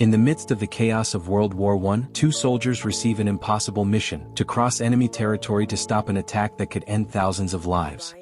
In the midst of the chaos of World War I, two soldiers receive an impossible mission: to cross enemy territory to stop an attack that could end thousands of lives.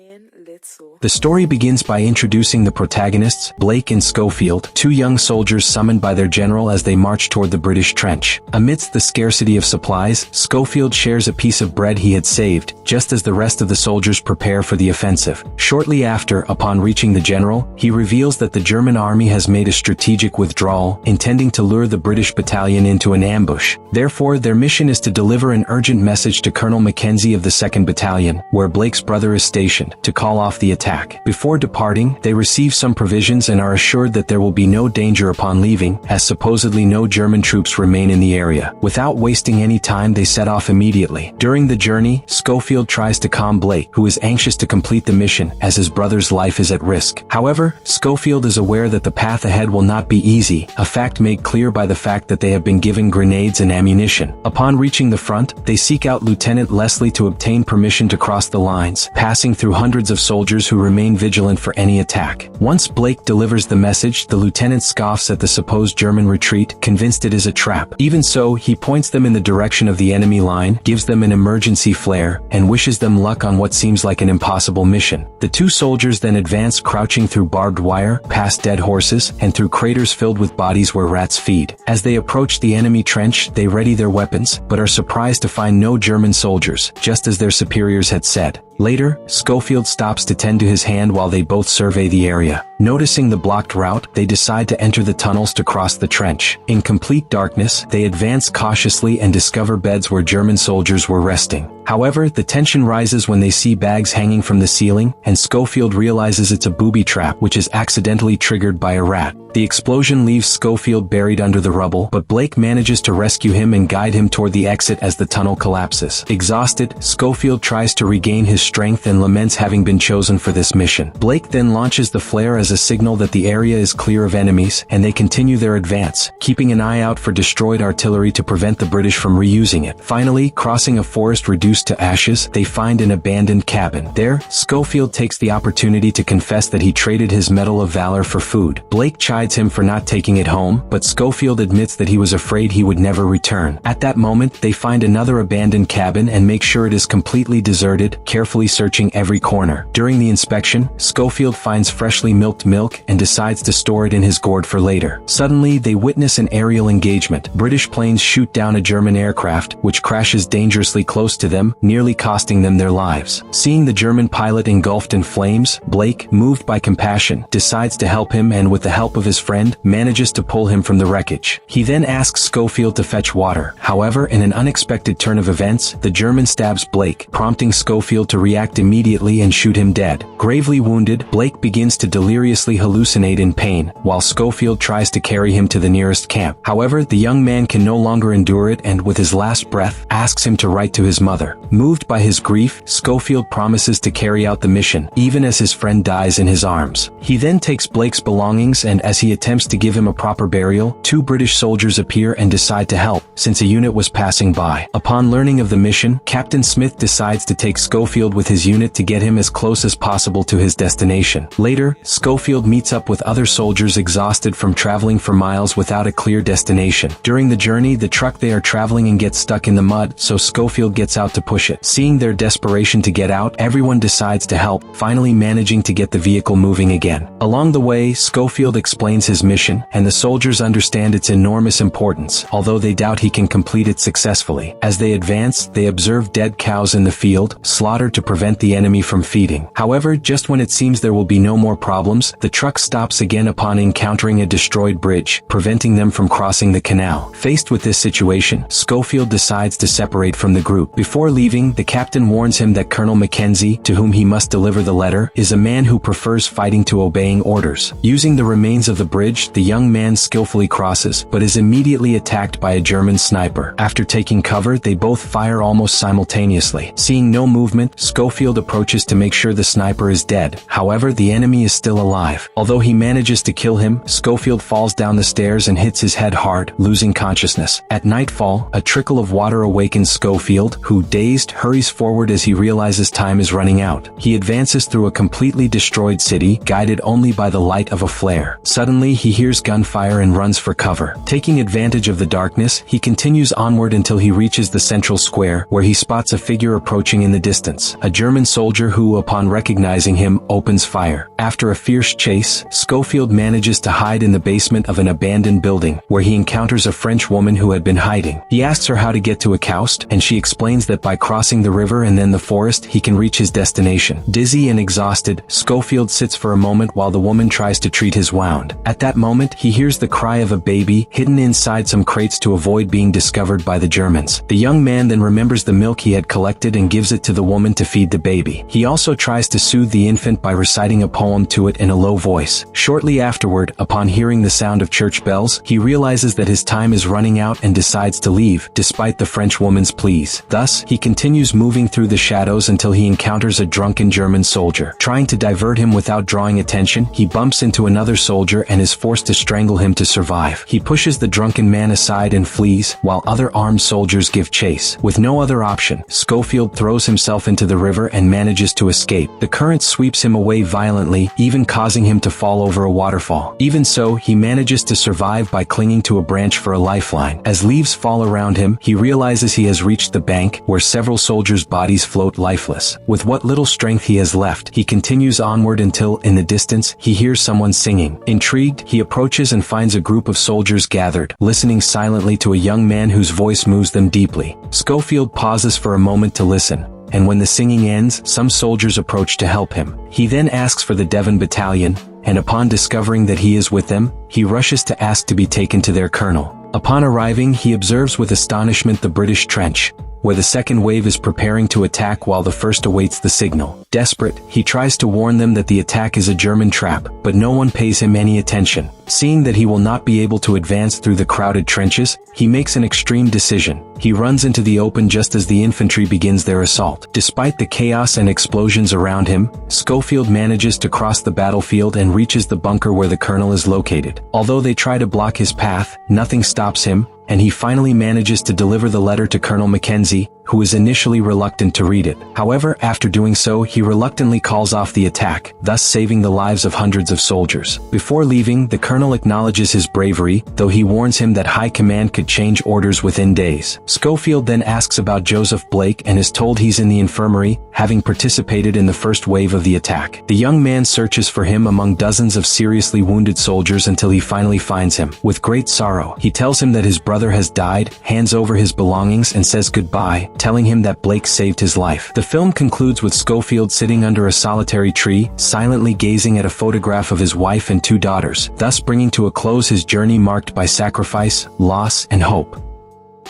The story begins by introducing the protagonists, Blake and Schofield, two young soldiers summoned by their general as they march toward the British trench. Amidst the scarcity of supplies, Schofield shares a piece of bread he had saved, just as the rest of the soldiers prepare for the offensive. Shortly after, upon reaching the general, he reveals that the German army has made a strategic withdrawal, intending to lure the British battalion into an ambush. Therefore, their mission is to deliver an urgent message to Colonel Mackenzie of the 2nd Battalion, where Blake's brother is stationed, to call off the attack. Before departing, they receive some provisions and are assured that there will be no danger upon leaving, as supposedly no German troops remain in the area. Without wasting any time, they set off immediately. During the journey, Schofield tries to calm Blake, who is anxious to complete the mission, as his brother's life is at risk. However, Schofield is aware that the path ahead will not be easy, a fact made clear by the fact that they have been given grenades and ammunition. Upon reaching the front, they seek out Lieutenant Leslie to obtain permission to cross the lines, passing through hundreds of soldiers who remain vigilant for any attack. Once Blake delivers the message, the lieutenant scoffs at the supposed German retreat, convinced it is a trap. Even so, he points them in the direction of the enemy line, gives them an emergency flare, and wishes them luck on what seems like an impossible mission. The two soldiers then advance, crouching through barbed wire, past dead horses, and through craters filled with bodies where rats feed. As they approach the enemy trench, they ready their weapons, but are surprised to find no German soldiers, just as their superiors had said. Later, Schofield stops to tend to his hand while they both survey the area. Noticing the blocked route, they decide to enter the tunnels to cross the trench. In complete darkness, they advance cautiously and discover beds where German soldiers were resting. However, the tension rises when they see bags hanging from the ceiling, and Schofield realizes it's a booby trap which is accidentally triggered by a rat. The explosion leaves Schofield buried under the rubble, but Blake manages to rescue him and guide him toward the exit as the tunnel collapses. Exhausted, Schofield tries to regain his strength and laments having been chosen for this mission. Blake then launches the flare as a signal that the area is clear of enemies, and they continue their advance, keeping an eye out for destroyed artillery to prevent the British from reusing it. Finally, crossing a forest reduced to ashes, they find an abandoned cabin. There, Schofield takes the opportunity to confess that he traded his Medal of Valor for food. Blake chides him for not taking it home, but Schofield admits that he was afraid he would never return. At that moment, they find another abandoned cabin and make sure it is completely deserted, carefully searching every corner. During the inspection, Schofield finds freshly milked milk and decides to store it in his gourd for later. Suddenly, they witness an aerial engagement. British planes shoot down a German aircraft, which crashes dangerously close to them, nearly costing them their lives. Seeing the German pilot engulfed in flames, Blake, moved by compassion, decides to help him and with the help of his friend, manages to pull him from the wreckage. He then asks Schofield to fetch water. However, in an unexpected turn of events, the German stabs Blake, prompting Schofield to react immediately and shoot him dead. Gravely wounded, Blake begins to deliriously hallucinate in pain, while Schofield tries to carry him to the nearest camp. However, the young man can no longer endure it and, with his last breath, asks him to write to his mother. Moved by his grief, Schofield promises to carry out the mission, even as his friend dies in his arms. He then takes Blake's belongings, and as he attempts to give him a proper burial, two British soldiers appear and decide to help, since a unit was passing by. Upon learning of the mission, Captain Smith decides to take Schofield with his unit to get him as close as possible to his destination. Later, Schofield meets up with other soldiers exhausted from traveling for miles without a clear destination. During the journey, the truck they are traveling in gets stuck in the mud, so Schofield gets out to push it. Seeing their desperation to get out, everyone decides to help, finally managing to get the vehicle moving again. Along the way, Schofield explains his mission, and the soldiers understand its enormous importance, although they doubt he can complete it successfully. As they advance, they observe dead cows in the field, slaughtered to prevent the enemy from feeding. However, just when it seems there will be no more problems, the truck stops again upon encountering a destroyed bridge, preventing them from crossing the canal. Faced with this situation, Schofield decides to separate from the group. Before leaving, the captain warns him that Colonel Mackenzie, to whom he must deliver the letter, is a man who prefers fighting to obeying orders. Using the remains of the bridge, the young man skillfully crosses, but is immediately attacked by a German sniper. After taking cover, they both fire almost simultaneously. Seeing no movement, Schofield approaches to make sure the sniper is dead. However, the enemy is still alive. Although he manages to kill him, Schofield falls down the stairs and hits his head hard, losing consciousness. At nightfall, a trickle of water awakens Schofield, who, dazed, hurries forward as he realizes time is running out. He advances through a completely destroyed city, guided only by the light of a flare. Suddenly, Suddenly he hears gunfire and runs for cover. Taking advantage of the darkness, he continues onward until he reaches the central square, where he spots a figure approaching in the distance. A German soldier who, upon recognizing him, opens fire. After a fierce chase, Schofield manages to hide in the basement of an abandoned building, where he encounters a French woman who had been hiding. He asks her how to get to a Kaust, and she explains that by crossing the river and then the forest, he can reach his destination. Dizzy and exhausted, Schofield sits for a moment while the woman tries to treat his wound. At that moment, he hears the cry of a baby, hidden inside some crates to avoid being discovered by the Germans. The young man then remembers the milk he had collected and gives it to the woman to feed the baby. He also tries to soothe the infant by reciting a poem to it in a low voice. Shortly afterward, upon hearing the sound of church bells, he realizes that his time is running out and decides to leave, despite the French woman's pleas. Thus, he continues moving through the shadows until he encounters a drunken German soldier. Trying to divert him without drawing attention, he bumps into another soldier and is forced to strangle him to survive. He pushes the drunken man aside and flees, while other armed soldiers give chase. With no other option, Schofield throws himself into the river and manages to escape. The current sweeps him away violently, even causing him to fall over a waterfall. Even so, he manages to survive by clinging to a branch for a lifeline. As leaves fall around him, he realizes he has reached the bank, where several soldiers' bodies float lifeless. With what little strength he has left, he continues onward until, in the distance, he hears someone singing. Intrigued, he approaches and finds a group of soldiers gathered, listening silently to a young man whose voice moves them deeply. Schofield pauses for a moment to listen, and when the singing ends, some soldiers approach to help him. He then asks for the Devon Battalion, and upon discovering that he is with them, he rushes to ask to be taken to their colonel. Upon arriving, he observes with astonishment the British trench, where the second wave is preparing to attack while the first awaits the signal. Desperate, he tries to warn them that the attack is a German trap, but no one pays him any attention. Seeing that he will not be able to advance through the crowded trenches, he makes an extreme decision. He runs into the open just as the infantry begins their assault. Despite the chaos and explosions around him, Schofield manages to cross the battlefield and reaches the bunker where the colonel is located. Although they try to block his path, nothing stops him, and he finally manages to deliver the letter to Colonel Mackenzie, who is initially reluctant to read it. However, after doing so, he reluctantly calls off the attack, thus saving the lives of hundreds of soldiers. Before leaving, the colonel acknowledges his bravery, though he warns him that high command could change orders within days. Schofield then asks about Joseph Blake and is told he's in the infirmary, having participated in the first wave of the attack. The young man searches for him among dozens of seriously wounded soldiers until he finally finds him. With great sorrow, he tells him that his brother has died, hands over his belongings and says goodbye, telling him that Blake saved his life. The film concludes with Schofield sitting under a solitary tree, silently gazing at a photograph of his wife and 2 daughters, thus bringing to a close his journey marked by sacrifice, loss, and hope.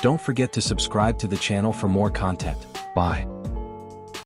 Don't forget to subscribe to the channel for more content. Bye.